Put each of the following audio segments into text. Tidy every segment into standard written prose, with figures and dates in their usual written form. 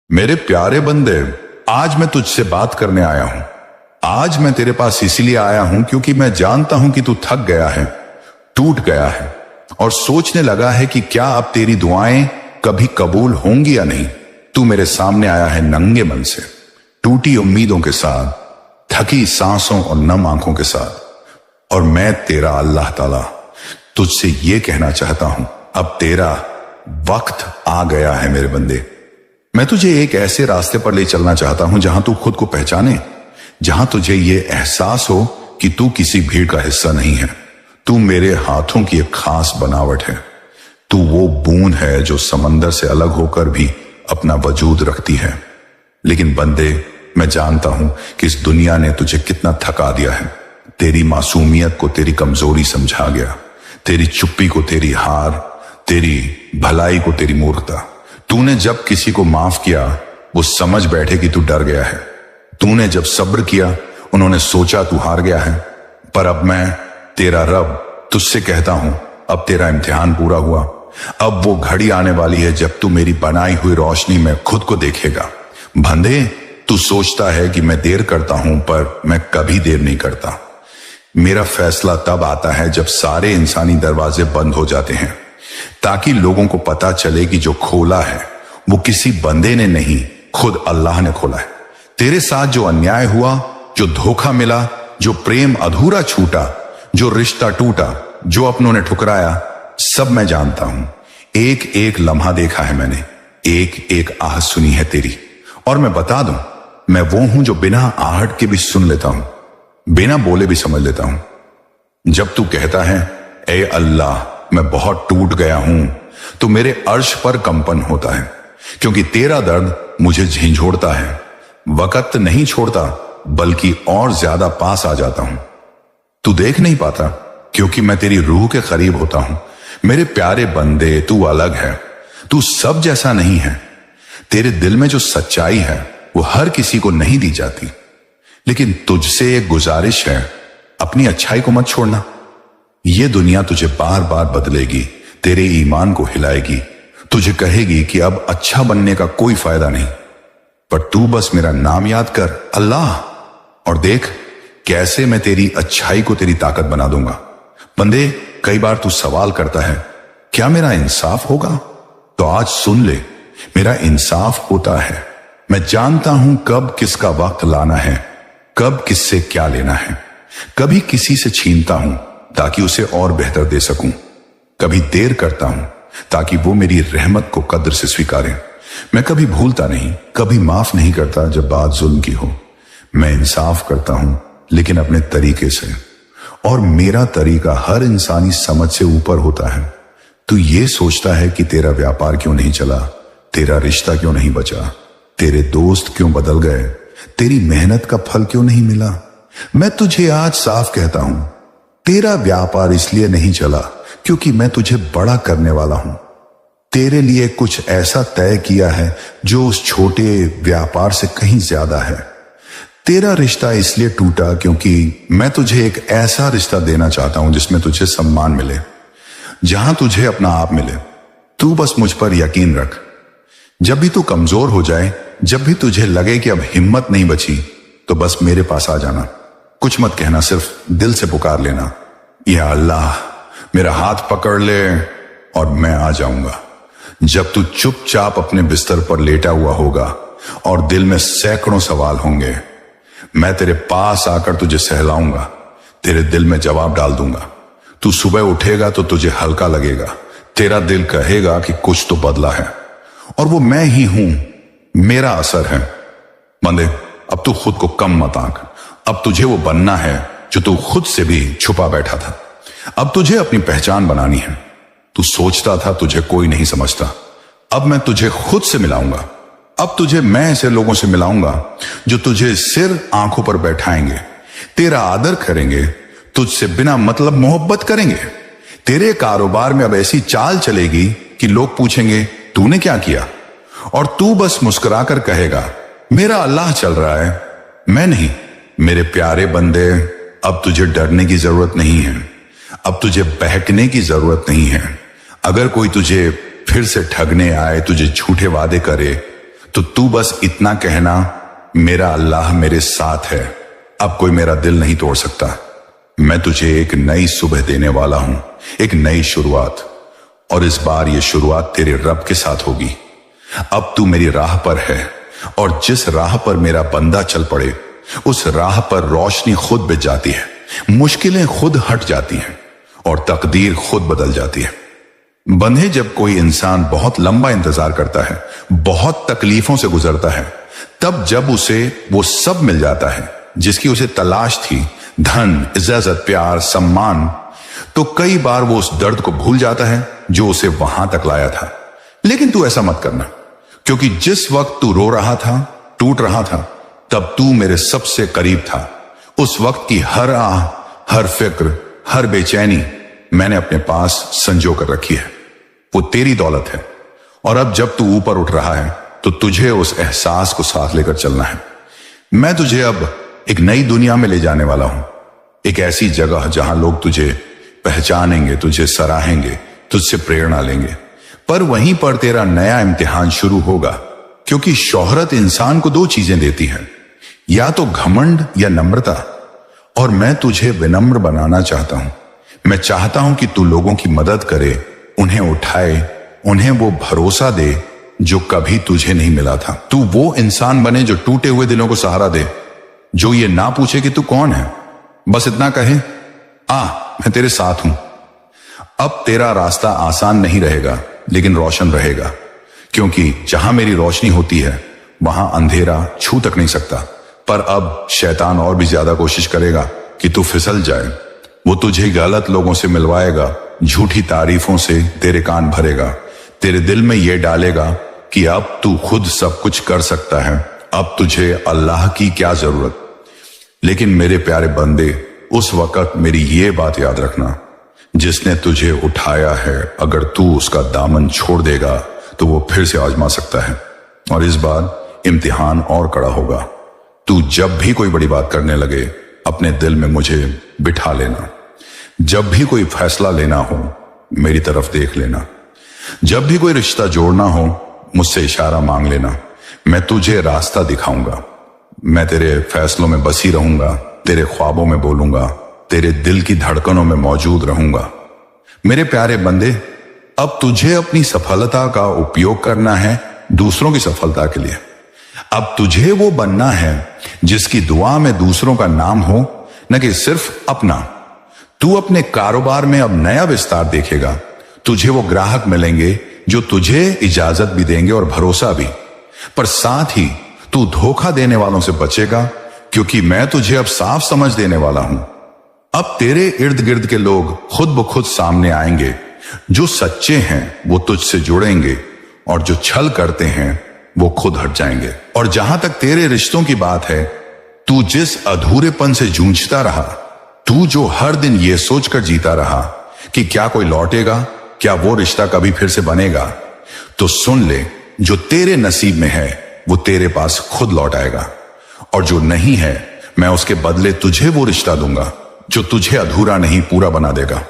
मेरे प्यारे बंदे, आज मैं तुझसे बात करने आया हूं। आज मैं तेरे पास इसलिए आया हूं क्योंकि मैं जानता हूं कि तू थक गया है, टूट गया है और सोचने लगा है कि क्या अब तेरी दुआएं कभी कबूल होंगी या नहीं। तू मेरे सामने आया है नंगे मन से, टूटी उम्मीदों के साथ, थकी सांसों और नम आंखों के साथ। और मैं तेरा अल्लाह ताला तुझसे ये कहना चाहता हूं, अब तेरा वक्त आ गया है मेरे बंदे। मैं तुझे एक ऐसे रास्ते पर ले चलना चाहता हूं जहां तू खुद को पहचाने, जहां तुझे ये एहसास हो कि तू किसी भीड़ का हिस्सा नहीं है। तू मेरे हाथों की एक खास बनावट है। तू वो बूंद है जो समंदर से अलग होकर भी अपना वजूद रखती है। लेकिन बंदे, मैं जानता हूं कि इस दुनिया ने तुझे कितना थका दिया है। तेरी मासूमियत को तेरी कमजोरी समझा गया, तेरी चुप्पी को तेरी हार, तेरी भलाई को तेरी मूर्खता। तूने जब किसी को माफ किया वो समझ बैठे कि तू डर गया है। तूने जब सब्र किया उन्होंने सोचा तू हार गया है। पर अब मैं तेरा रब तुझसे कहता हूं, अब तेरा इम्तिहान पूरा हुआ। अब वो घड़ी आने वाली है जब तू मेरी बनाई हुई रोशनी में खुद को देखेगा। बंदे, तू सोचता है कि मैं देर करता हूं, पर मैं कभी देर नहीं करता। मेरा फैसला तब आता है जब सारे इंसानी दरवाजे बंद हो जाते हैं, ताकि लोगों को पता चले कि जो खोला है वो किसी बंदे ने नहीं, खुद अल्लाह ने खोला है। तेरे साथ जो अन्याय हुआ, जो धोखा मिला, जो प्रेम अधूरा छूटा, जो रिश्ता टूटा, जो अपनों ने ठुकराया, सब मैं जानता हूं। एक एक लम्हा देखा है मैंने, एक एक आह सुनी है तेरी। और मैं बता दूं, मैं वो हूं जो बिना आहट के भी सुन लेता हूं, बिना बोले भी समझ लेता हूं। जब तू कहता है ए अल्लाह मैं बहुत टूट गया हूं, तो मेरे अर्श पर कंपन होता है, क्योंकि तेरा दर्द मुझे झिंझोड़ता है। वक्त नहीं छोड़ता, बल्कि और ज्यादा पास आ जाता हूं। तू देख नहीं पाता क्योंकि मैं तेरी रूह के करीब होता हूं। मेरे प्यारे बंदे, तू अलग है, तू सब जैसा नहीं है। तेरे दिल में जो सच्चाई है वो हर किसी को नहीं दी जाती। लेकिन तुझसे एक गुजारिश है, अपनी अच्छाई को मत छोड़ना। ये दुनिया तुझे बार बार बदलेगी, तेरे ईमान को हिलाएगी, तुझे कहेगी कि अब अच्छा बनने का कोई फायदा नहीं। पर तू बस मेरा नाम याद कर, अल्लाह, और देख कैसे मैं तेरी अच्छाई को तेरी ताकत बना दूंगा। बंदे, कई बार तू सवाल करता है क्या मेरा इंसाफ होगा? तो आज सुन ले, मेरा इंसाफ होता है। मैं जानता हूं कब किसका वक्त लाना है, कब किससे क्या लेना है। कभी किसी से छीनता हूं ताकि उसे और बेहतर दे सकूं, कभी देर करता हूं ताकि वो मेरी रहमत को कद्र से स्वीकारे। मैं कभी भूलता नहीं, कभी माफ नहीं करता जब बात जुल्म की हो। मैं इंसाफ करता हूं, लेकिन अपने तरीके से, और मेरा तरीका हर इंसानी समझ से ऊपर होता है। तू ये सोचता है कि तेरा व्यापार क्यों नहीं चला, तेरा रिश्ता क्यों नहीं बचा, तेरे दोस्त क्यों बदल गए, तेरी मेहनत का फल क्यों नहीं मिला। मैं तुझे आज साफ कहता हूं, तेरा व्यापार इसलिए नहीं चला क्योंकि मैं तुझे बड़ा करने वाला हूं। तेरे लिए कुछ ऐसा तय किया है जो उस छोटे व्यापार से कहीं ज्यादा है। तेरा रिश्ता इसलिए टूटा क्योंकि मैं तुझे एक ऐसा रिश्ता देना चाहता हूं जिसमें तुझे सम्मान मिले, जहां तुझे अपना आप मिले। तू बस मुझ पर यकीन रख। जब भी तू कमजोर हो जाए, जब भी तुझे लगे कि अब हिम्मत नहीं बची, तो बस मेरे पास आ जाना। कुछ मत कहना, सिर्फ दिल से पुकार लेना, या अल्लाह मेरा हाथ पकड़ ले और मैं आ जाऊंगा। जब तू चुपचाप अपने बिस्तर पर लेटा हुआ होगा और दिल में सैकड़ों सवाल होंगे, मैं तेरे पास आकर तुझे सहलाऊंगा, तेरे दिल में जवाब डाल दूंगा। तू सुबह उठेगा तो तुझे हल्का लगेगा, तेरा दिल कहेगा कि कुछ तो बदला है, और वो मैं ही हूं, मेरा असर है। बंदे, अब तू खुद को कम मत आंक। अब तुझे वो बनना है जो तू खुद से भी छुपा बैठा था। अब तुझे अपनी पहचान बनानी है। तू सोचता था तुझे कोई नहीं समझता, अब मैं तुझे खुद से मिलाऊंगा। अब तुझे मैं ऐसे लोगों से मिलाऊंगा जो तुझे सिर आंखों पर बैठाएंगे, तेरा आदर करेंगे, तुझसे बिना मतलब मोहब्बत करेंगे। तेरे कारोबार में अब ऐसी चाल चलेगी कि लोग पूछेंगे तूने क्या किया, और तू बस मुस्कुराकर कहेगा मेरा अल्लाह चल रहा है, मैं नहीं। मेरे प्यारे बंदे, अब तुझे डरने की जरूरत नहीं है, अब तुझे बहकने की जरूरत नहीं है। अगर कोई तुझे फिर से ठगने आए, तुझे झूठे वादे करे, तो तू बस इतना कहना, मेरा अल्लाह मेरे साथ है, अब कोई मेरा दिल नहीं तोड़ सकता। मैं तुझे एक नई सुबह देने वाला हूं, एक नई शुरुआत, और इस बार यह शुरुआत तेरे रब के साथ होगी। अब तू मेरी राह पर है, और जिस राह पर मेरा बंदा चल पड़े उस राह पर रोशनी खुद बिछ जाती है, मुश्किलें खुद हट जाती हैं और तकदीर खुद बदल जाती है। बंधे, जब कोई इंसान बहुत लंबा इंतजार करता है, बहुत तकलीफों से गुजरता है, तब जब उसे वो सब मिल जाता है जिसकी उसे तलाश थी, धन, इज्जत, प्यार, सम्मान, तो कई बार वो उस दर्द को भूल जाता है जो उसे वहां तक लाया था। लेकिन तू ऐसा मत करना, क्योंकि जिस वक्त तू रो रहा था, टूट रहा था, तब तू मेरे सबसे करीब था। उस वक्त की हर आह, हर फिक्र, हर बेचैनी मैंने अपने पास संजो कर रखी है। वो तेरी दौलत है, और अब जब तू ऊपर उठ रहा है तो तुझे उस एहसास को साथ लेकर चलना है। मैं तुझे अब एक नई दुनिया में ले जाने वाला हूं, एक ऐसी जगह जहां लोग तुझे पहचानेंगे, तुझे सराहेंगे, तुझसे प्रेरणा लेंगे। पर वहीं पर तेरा नया इम्तिहान शुरू होगा, क्योंकि शोहरत इंसान को दो चीजें देती है, या तो घमंड या नम्रता, और मैं तुझे विनम्र बनाना चाहता हूं। मैं चाहता हूं कि तू लोगों की मदद करे, उन्हें उठाए, उन्हें वो भरोसा दे जो कभी तुझे नहीं मिला था। तू वो इंसान बने जो टूटे हुए दिलों को सहारा दे, जो ये ना पूछे कि तू कौन है, बस इतना कहे, मैं तेरे साथ हूं। अब तेरा रास्ता आसान नहीं रहेगा, लेकिन रोशन रहेगा, क्योंकि जहां मेरी रोशनी होती है वहां अंधेरा छू तक नहीं सकता। पर अब शैतान और भी ज्यादा कोशिश करेगा कि तू फिसल जाए। वो तुझे गलत लोगों से मिलवाएगा, झूठी तारीफों से तेरे कान भरेगा, तेरे दिल में ये डालेगा कि अब तू खुद सब कुछ कर सकता है, अब तुझे अल्लाह की क्या जरूरत। लेकिन मेरे प्यारे बंदे, उस वक्त मेरी ये बात याद रखना, जिसने तुझे उठाया है, अगर तू उसका दामन छोड़ देगा तो वो फिर से आजमा सकता है, और इस बार इम्तिहान और कड़ा होगा। तू जब भी कोई बड़ी बात करने लगे, अपने दिल में मुझे बिठा लेना। जब भी कोई फैसला लेना हो, मेरी तरफ देख लेना। जब भी कोई रिश्ता जोड़ना हो, मुझसे इशारा मांग लेना। मैं तुझे रास्ता दिखाऊंगा। मैं तेरे फैसलों में बसी रहूंगा, तेरे ख्वाबों में बोलूंगा, तेरे दिल की धड़कनों में मौजूद रहूंगा। मेरे प्यारे बंदे, अब तुझे अपनी सफलता का उपयोग करना है दूसरों की सफलता के लिए। अब तुझे वो बनना है जिसकी दुआ में दूसरों का नाम हो, न कि सिर्फ अपना। तू अपने कारोबार में अब नया विस्तार देखेगा। तुझे वो ग्राहक मिलेंगे जो तुझे इजाजत भी देंगे और भरोसा भी, पर साथ ही तू धोखा देने वालों से बचेगा, क्योंकि मैं तुझे अब साफ समझ देने वाला हूं। अब तेरे इर्द गिर्द के लोग खुद ब खुद सामने आएंगे। जो सच्चे हैं वो तुझसे जुड़ेंगे, और जो छल करते हैं वो खुद हट जाएंगे। और जहां तक तेरे रिश्तों की बात है, तू जिस अधूरेपन से जूझता रहा, तू जो हर दिन ये सोचकर जीता रहा कि क्या कोई लौटेगा, क्या वो रिश्ता कभी फिर से बनेगा, तो सुन ले, जो तेरे नसीब में है वो तेरे पास खुद लौट आएगा, और जो नहीं है, मैं उसके बदले तुझे वो रिश्ता दूंगा जो तुझे अधूरा नहीं पूरा बना देगा।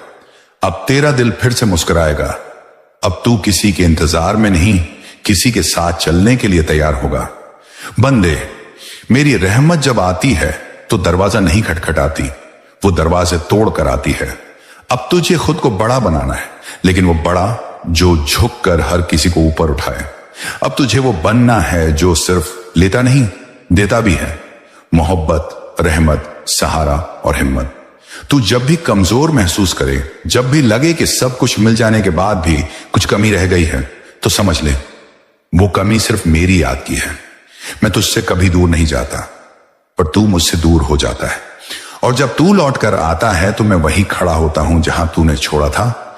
अब तेरा दिल फिर से मुस्कुराएगा। अब तू किसी के इंतजार में नहीं, किसी के साथ चलने के लिए तैयार होगा। बंदे, मेरी रहमत जब आती है तो दरवाजा नहीं खटखटाती, वो दरवाजे तोड़ कर आती है। अब तुझे खुद को बड़ा बनाना है, लेकिन वो बड़ा जो झुक कर हर किसी को ऊपर उठाए। अब तुझे वो बनना है जो सिर्फ लेता नहीं, देता भी है। मोहब्बत, रहमत, सहारा और हिम्मत। तू जब भी कमजोर महसूस करे, जब भी लगे कि सब कुछ मिल जाने के बाद भी कुछ कमी रह गई है, तो समझ ले, वो कमी सिर्फ मेरी याद की है। मैं तुझसे कभी दूर नहीं जाता, पर तू मुझसे दूर हो जाता है। और जब तू लौट कर आता है तो मैं वहीं खड़ा होता हूं जहां तूने छोड़ा था,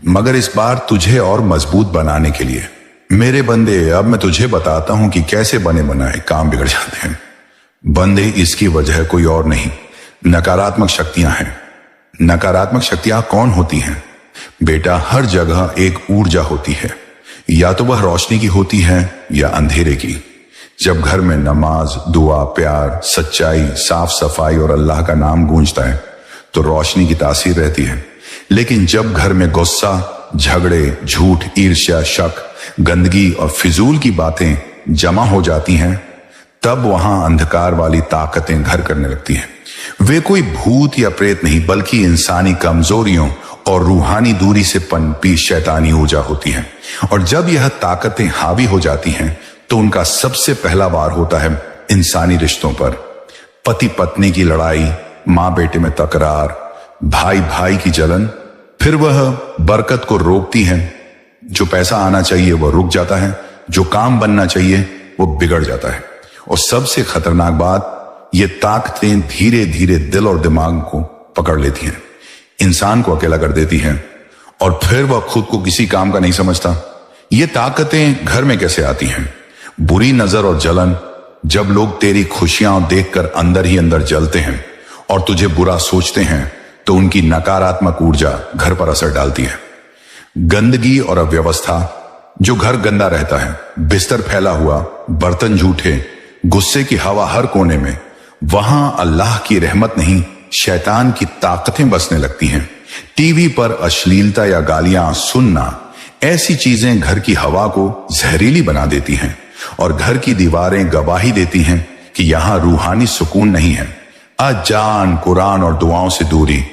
मगर इस बार तुझे और मजबूत बनाने के लिए। मेरे बंदे, अब मैं तुझे बताता हूं कि कैसे बने बनाए काम बिगड़ जाते हैं। बंदे, इसकी वजह कोई और नहीं, नकारात्मक शक्तियां हैं। नकारात्मक शक्तियां कौन होती हैं? बेटा, हर जगह एक ऊर्जा होती है, या तो वह रोशनी की होती है या अंधेरे की। जब घर में नमाज, दुआ, प्यार, सच्चाई, साफ सफाई और अल्लाह का नाम गूंजता है तो रोशनी की तासीर रहती है। लेकिन जब घर में गुस्सा, झगड़े, झूठ, ईर्ष्या, शक, गंदगी और फिजूल की बातें जमा हो जाती हैं, तब वहां अंधकार वाली ताकतें घर करने लगती हैं। वे कोई भूत या प्रेत नहीं, बल्कि इंसानी कमजोरियों और रूहानी दूरी से पनपी शैतानी ऊर्जा होती है। और जब यह ताकतें हावी हो जाती हैं, तो उनका सबसे पहला वार होता है इंसानी रिश्तों पर। पति पत्नी की लड़ाई, मां बेटे में तकरार, भाई भाई की जलन। फिर वह बरकत को रोकती है। जो पैसा आना चाहिए वह रुक जाता है, जो काम बनना चाहिए वो बिगड़ जाता है। और सबसे खतरनाक बात, ये ताकतें धीरे धीरे दिल और दिमाग को पकड़ लेती हैं, इंसान को अकेला कर देती हैं, और फिर वह खुद को किसी काम का नहीं समझता। ये ताकतें घर में कैसे आती हैं? बुरी नजर और जलन। जब लोग तेरी खुशियां देखकर अंदर ही अंदर जलते हैं और तुझे बुरा सोचते हैं, तो उनकी नकारात्मक ऊर्जा घर पर असर डालती है। गंदगी और अव्यवस्था। जो घर गंदा रहता है, बिस्तर फैला हुआ, बर्तन झूठे, गुस्से की हवा हर कोने में, वहां अल्लाह की रहमत नहीं, शैतान की ताकतें बसने लगती हैं। टीवी पर अश्लीलता या गालियां सुनना, ऐसी चीजें घर की हवा को जहरीली बना देती हैं, और घर की दीवारें गवाही देती हैं कि यहां रूहानी सुकून नहीं है। अजान, कुरान और दुआओं से दूरी।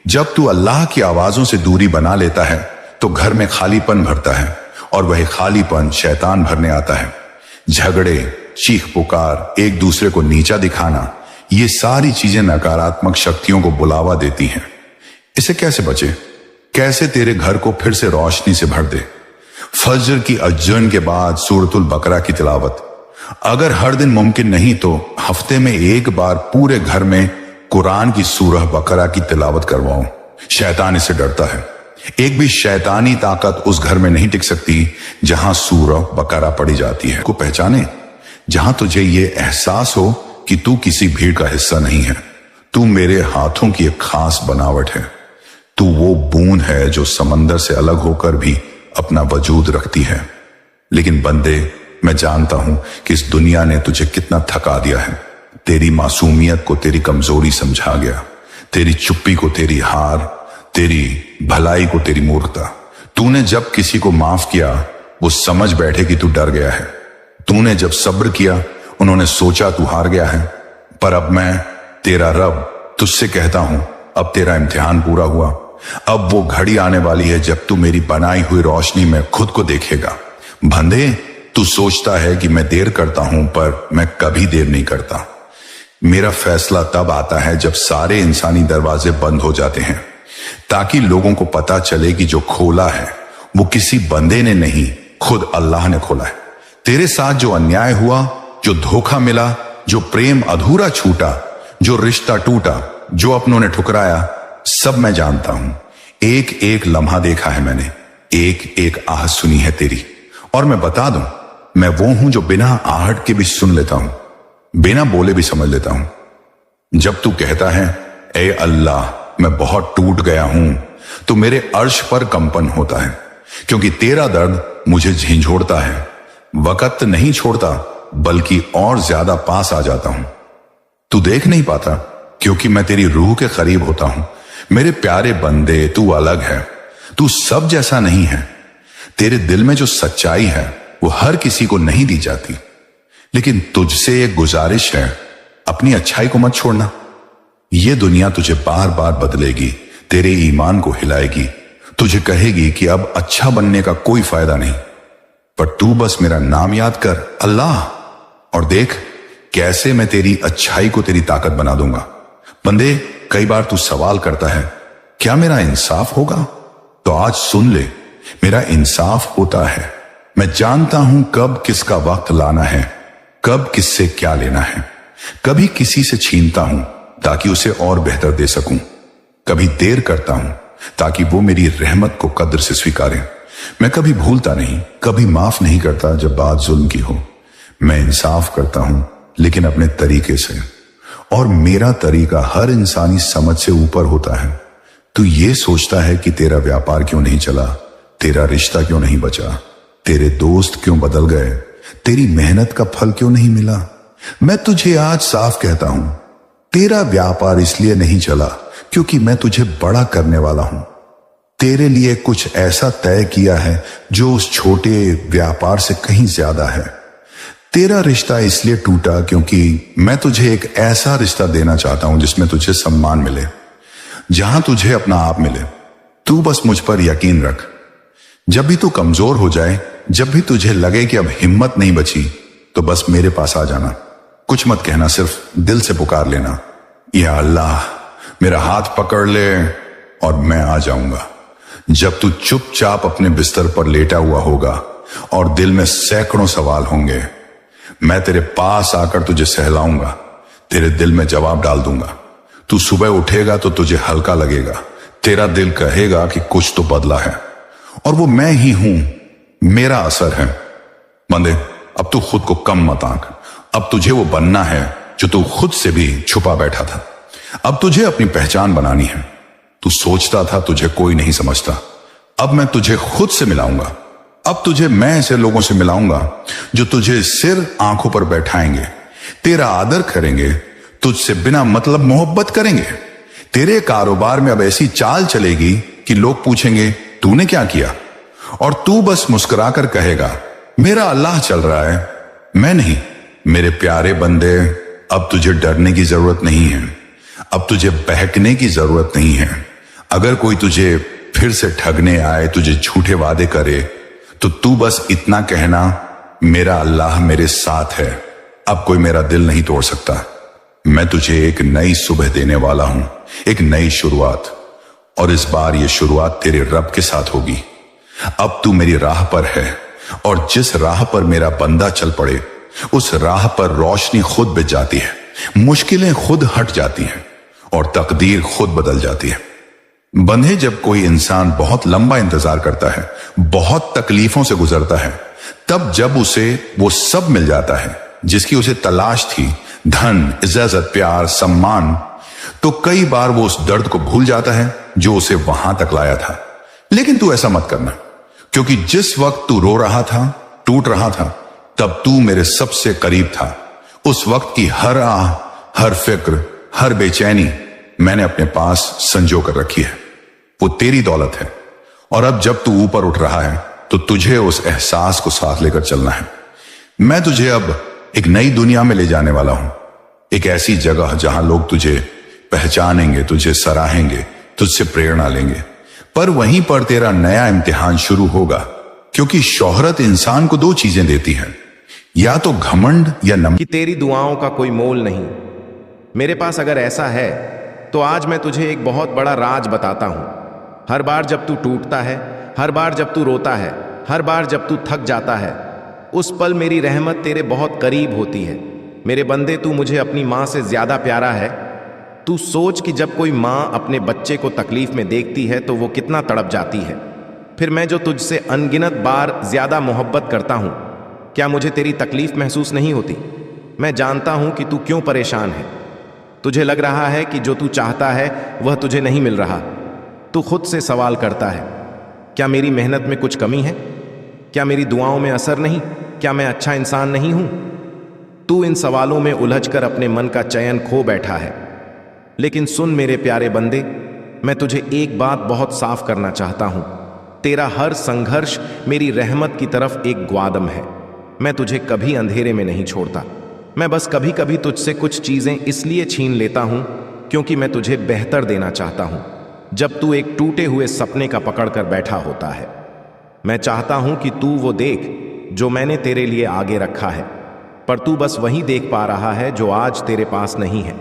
जब तू अल्लाह की आवाजों से दूरी बना लेता है, तो घर में खालीपन भरता है, और वह खालीपन शैतान भरने आता है। झगड़े, चीख पुकार, एक दूसरे को नीचा दिखाना, ये सारी चीजें नकारात्मक शक्तियों को बुलावा देती हैं। इसे कैसे बचे? कैसे तेरे घर को फिर से रोशनी से भर दे? फजर की अज्जन के बाद सूरतुल बकरा की तिलावत। अगर हर दिन मुमकिन नहीं, तो हफ्ते में एक बार पूरे घर में कुरान की सूरह बकरा की तिलावत करवाओ। शैतान इससे डरता है। एक भी शैतानी ताकत उस घर में नहीं टिक सकती जहां सूरह बकरा पड़ी जाती है। को पहचाने, जहां तुझे ये एहसास हो कि तू किसी भीड़ का हिस्सा नहीं है। तू मेरे हाथों की एक खास बनावट है। तू वो बूंद है जो समंदर से अलग होकर भी अपना वजूद रखती है। लेकिन बंदे, मैं जानता हूं कि इस दुनिया ने तुझे कितना थका दिया है। तेरी मासूमियत को तेरी कमजोरी समझा गया, तेरी चुप्पी को तेरी हार, तेरी भलाई को तेरी मूर्खता। तूने जब किसी को माफ किया, वो समझ बैठे कि तू डर गया है। तूने जब सब्र किया, उन्होंने सोचा तू हार गया है। पर अब मैं, तेरा रब, तुझसे कहता हूं, अब तेरा इम्तिहान पूरा हुआ। अब वो घड़ी आने वाली है जब तू मेरी बनाई हुई रोशनी में खुद को देखेगा। बंदे, तू सोचता है कि मैं देर करता हूं, पर मैं कभी देर नहीं करता। मेरा फैसला तब आता है जब सारे इंसानी दरवाजे बंद हो जाते हैं, ताकि लोगों को पता चले कि जो खोला है वो किसी बंदे ने नहीं, खुद अल्लाह ने खोला है। तेरे साथ जो अन्याय हुआ, जो धोखा मिला, जो प्रेम अधूरा छूटा, जो रिश्ता टूटा, जो अपनों ने ठुकराया, सब मैं जानता हूं। एक एक लम्हा देखा है मैंने, एक एक आहट सुनी है तेरी। और मैं बता दूं, मैं वो हूं जो बिना आहट के भी सुन लेता हूं, बिना बोले भी समझ लेता हूं। जब तू कहता है, ए अल्लाह, मैं बहुत टूट गया हूं, तो मेरे अर्श पर कंपन होता है, क्योंकि तेरा दर्द मुझे झिंझोड़ता है। वक्त नहीं छोड़ता, बल्कि और ज्यादा पास आ जाता हूं। तू देख नहीं पाता, क्योंकि मैं तेरी रूह के करीब होता हूं। मेरे प्यारे बंदे, तू अलग है, तू सब जैसा नहीं है। तेरे दिल में जो सच्चाई है वो हर किसी को नहीं दी जाती। लेकिन तुझसे एक गुजारिश है, अपनी अच्छाई को मत छोड़ना। ये दुनिया तुझे बार बार बदलेगी, तेरे ईमान को हिलाएगी, तुझे कहेगी कि अब अच्छा बनने का कोई फायदा नहीं। पर तू बस मेरा नाम याद कर, अल्लाह, और देख कैसे मैं तेरी अच्छाई को तेरी ताकत बना दूंगा। बंदे, कई बार तू सवाल करता है, क्या मेरा इंसाफ होगा? तो आज सुन ले, मेरा इंसाफ होता है। मैं जानता हूं कब किसका वक्त लाना है, कब किससे क्या लेना है। कभी किसी से छीनता हूं ताकि उसे और बेहतर दे सकूं। कभी देर करता हूं ताकि वो मेरी रहमत को कद्र से स्वीकारें। मैं कभी भूलता नहीं, कभी माफ नहीं करता जब बात जुल्म की हो। मैं इंसाफ करता हूं, लेकिन अपने तरीके से, और मेरा तरीका हर इंसानी समझ से ऊपर होता है। तू ये सोचता है कि तेरा व्यापार क्यों नहीं चला, तेरा रिश्ता क्यों नहीं बचा, तेरे दोस्त क्यों बदल गए, तेरी मेहनत का फल क्यों नहीं मिला। मैं तुझे आज साफ कहता हूं, तेरा व्यापार इसलिए नहीं चला क्योंकि मैं तुझे बड़ा करने वाला हूं। तेरे लिए कुछ ऐसा तय किया है जो उस छोटे व्यापार से कहीं ज्यादा है। तेरा रिश्ता इसलिए टूटा क्योंकि मैं तुझे एक ऐसा रिश्ता देना चाहता हूं जिसमें तुझे सम्मान मिले, जहां तुझे अपना आप मिले। तू बस मुझ पर यकीन रख। जब भी तू कमजोर हो जाए, जब भी तुझे लगे कि अब हिम्मत नहीं बची, तो बस मेरे पास आ जाना। कुछ मत कहना, सिर्फ दिल से पुकार लेना, या अल्लाह मेरा हाथ पकड़ ले और मैं आ जाऊंगा। जब तू चुपचाप अपने बिस्तर पर लेटा हुआ होगा और दिल में सैकड़ों सवाल होंगे, मैं तेरे पास आकर तुझे सहलाऊंगा, तेरे दिल में जवाब डाल दूंगा। तू सुबह उठेगा तो तुझे हल्का लगेगा, तेरा दिल कहेगा कि कुछ तो बदला है, और वो मैं ही हूं, मेरा असर है। बंदे, अब तू खुद को कम मत आंक। अब तुझे वो बनना है जो तू खुद से भी छुपा बैठा था। अब तुझे अपनी पहचान बनानी है। तू सोचता था तुझे कोई नहीं समझता, अब मैं तुझे खुद से मिलाऊंगा। अब तुझे मैं ऐसे लोगों से मिलाऊंगा जो तुझे सिर आंखों पर बैठाएंगे, तेरा आदर करेंगे, तुझसे बिना मतलब मोहब्बत करेंगे। तेरे कारोबार में अब ऐसी चाल चलेगी कि लोग पूछेंगे तूने क्या किया, और तू बस मुस्कुराकर कहेगा मेरा अल्लाह चल रहा है, मैं नहीं। मेरे प्यारे बंदे, अब तुझे डरने की जरूरत नहीं है, अब तुझे बहकने की जरूरत नहीं है। अगर कोई तुझे फिर से ठगने आए, तुझे झूठे वादे करे, तो तू बस इतना कहना, मेरा अल्लाह मेरे साथ है, अब कोई मेरा दिल नहीं तोड़ सकता। मैं तुझे एक नई सुबह देने वाला हूं, एक नई शुरुआत, और इस बार ये शुरुआत तेरे रब के साथ होगी। अब तू मेरी राह पर है, और जिस राह पर मेरा बंदा चल पड़े, उस राह पर रोशनी खुद बिछ जाती है, मुश्किलें खुद हट जाती हैं, और तकदीर खुद बदल जाती है। बंधे, जब कोई इंसान बहुत लंबा इंतजार करता है, बहुत तकलीफों से गुजरता है, तब जब उसे वो सब मिल जाता है जिसकी उसे तलाश थी, धन, इज्जत, प्यार, सम्मान, तो कई बार वो उस दर्द को भूल जाता है जो उसे वहां तक लाया था। लेकिन तू ऐसा मत करना, क्योंकि जिस वक्त तू रो रहा था, टूट रहा था, तब तू मेरे सबसे करीब था। उस वक्त की हर आह, हर फिक्र, हर बेचैनी मैंने अपने पास संजो कर रखी है। वो तेरी दौलत है, और अब जब तू ऊपर उठ रहा है तो तुझे उस एहसास को साथ लेकर चलना है। मैं तुझे अब एक नई दुनिया में ले जाने वाला हूं, एक ऐसी जगह जहां लोग तुझे पहचानेंगे, तुझे सराहेंगे, तुझसे प्रेरणा लेंगे। पर वहीं पर तेरा नया इम्तिहान शुरू होगा, क्योंकि शोहरत इंसान को दो चीजें देती है, या तो घमंड या नम। कि तेरी दुआओं का कोई मोल नहीं। मेरे पास अगर ऐसा है तो आज मैं तुझे एक बहुत बड़ा राज बताता हूं। हर बार जब तू टूटता है, हर बार जब तू रोता है, हर बार जब तू थक जाता है, उस पल मेरी रहमत तेरे बहुत करीब होती है। मेरे बंदे, तू मुझे अपनी माँ से ज्यादा प्यारा है। तू सोच कि जब कोई माँ अपने बच्चे को तकलीफ में देखती है तो वो कितना तड़प जाती है। फिर मैं जो तुझसे अनगिनत बार ज्यादा मोहब्बत करता हूं, क्या मुझे तेरी तकलीफ महसूस नहीं होती? मैं जानता हूं कि तू क्यों परेशान है। तुझे लग रहा है कि जो तू चाहता है वह तुझे नहीं मिल रहा। तू खुद से सवाल करता है, क्या मेरी मेहनत में कुछ कमी है? क्या मेरी दुआओं में असर नहीं? क्या मैं अच्छा इंसान नहीं हूं? तू इन सवालों में उलझकर अपने मन का चयन खो बैठा है। लेकिन सुन मेरे प्यारे बंदे, मैं तुझे एक बात बहुत साफ करना चाहता हूं। तेरा हर संघर्ष मेरी रहमत की तरफ एक ग्वादम है। मैं तुझे कभी अंधेरे में नहीं छोड़ता। मैं बस कभी कभी तुझसे कुछ चीजें इसलिए छीन लेता हूं क्योंकि मैं तुझे बेहतर देना चाहता हूं। जब तू एक टूटे हुए सपने का पकड़कर बैठा होता है, मैं चाहता हूं कि तू वो देख जो मैंने तेरे लिए आगे रखा है, पर तू बस वही देख पा रहा है जो आज तेरे पास नहीं है।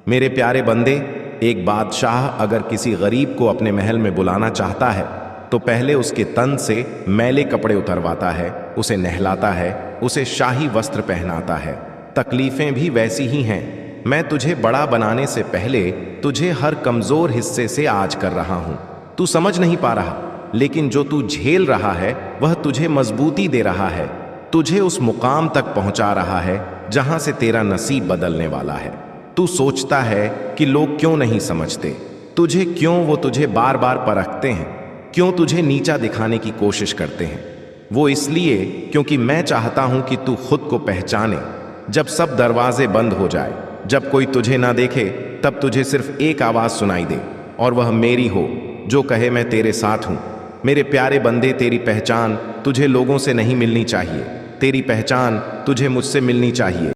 मेरे प्यारे बंदे, एक बादशाह अगर किसी गरीब को अपने महल में बुलाना चाहता है तो पहले उसके तन से मैले कपड़े उतरवाता है, उसे नहलाता है, उसे शाही वस्त्र पहनाता है। तकलीफें भी वैसी ही हैं। मैं तुझे बड़ा बनाने से पहले तुझे हर कमजोर हिस्से से आज कर रहा हूं। तू समझ नहीं पा रहा, लेकिन जो तू झेल रहा है वह तुझे मजबूती दे रहा है, तुझे उस मुकाम तक पहुंचा रहा है जहां से तेरा नसीब बदलने वाला है। तू सोचता है कि लोग क्यों नहीं समझते तुझे, क्यों वो तुझे बार बार परखते हैं, क्यों तुझे नीचा दिखाने की कोशिश करते हैं। वो इसलिए क्योंकि मैं चाहता हूं कि तू खुद को पहचाने। जब सब दरवाजे बंद हो जाए, जब कोई तुझे ना देखे, तब तुझे सिर्फ एक आवाज सुनाई दे, और वह मेरी हो, जो कहे मैं तेरे साथ हूं। मेरे प्यारे बंदे, तेरी पहचान तुझे लोगों से नहीं मिलनी चाहिए, तेरी पहचान तुझे मुझसे मिलनी चाहिए।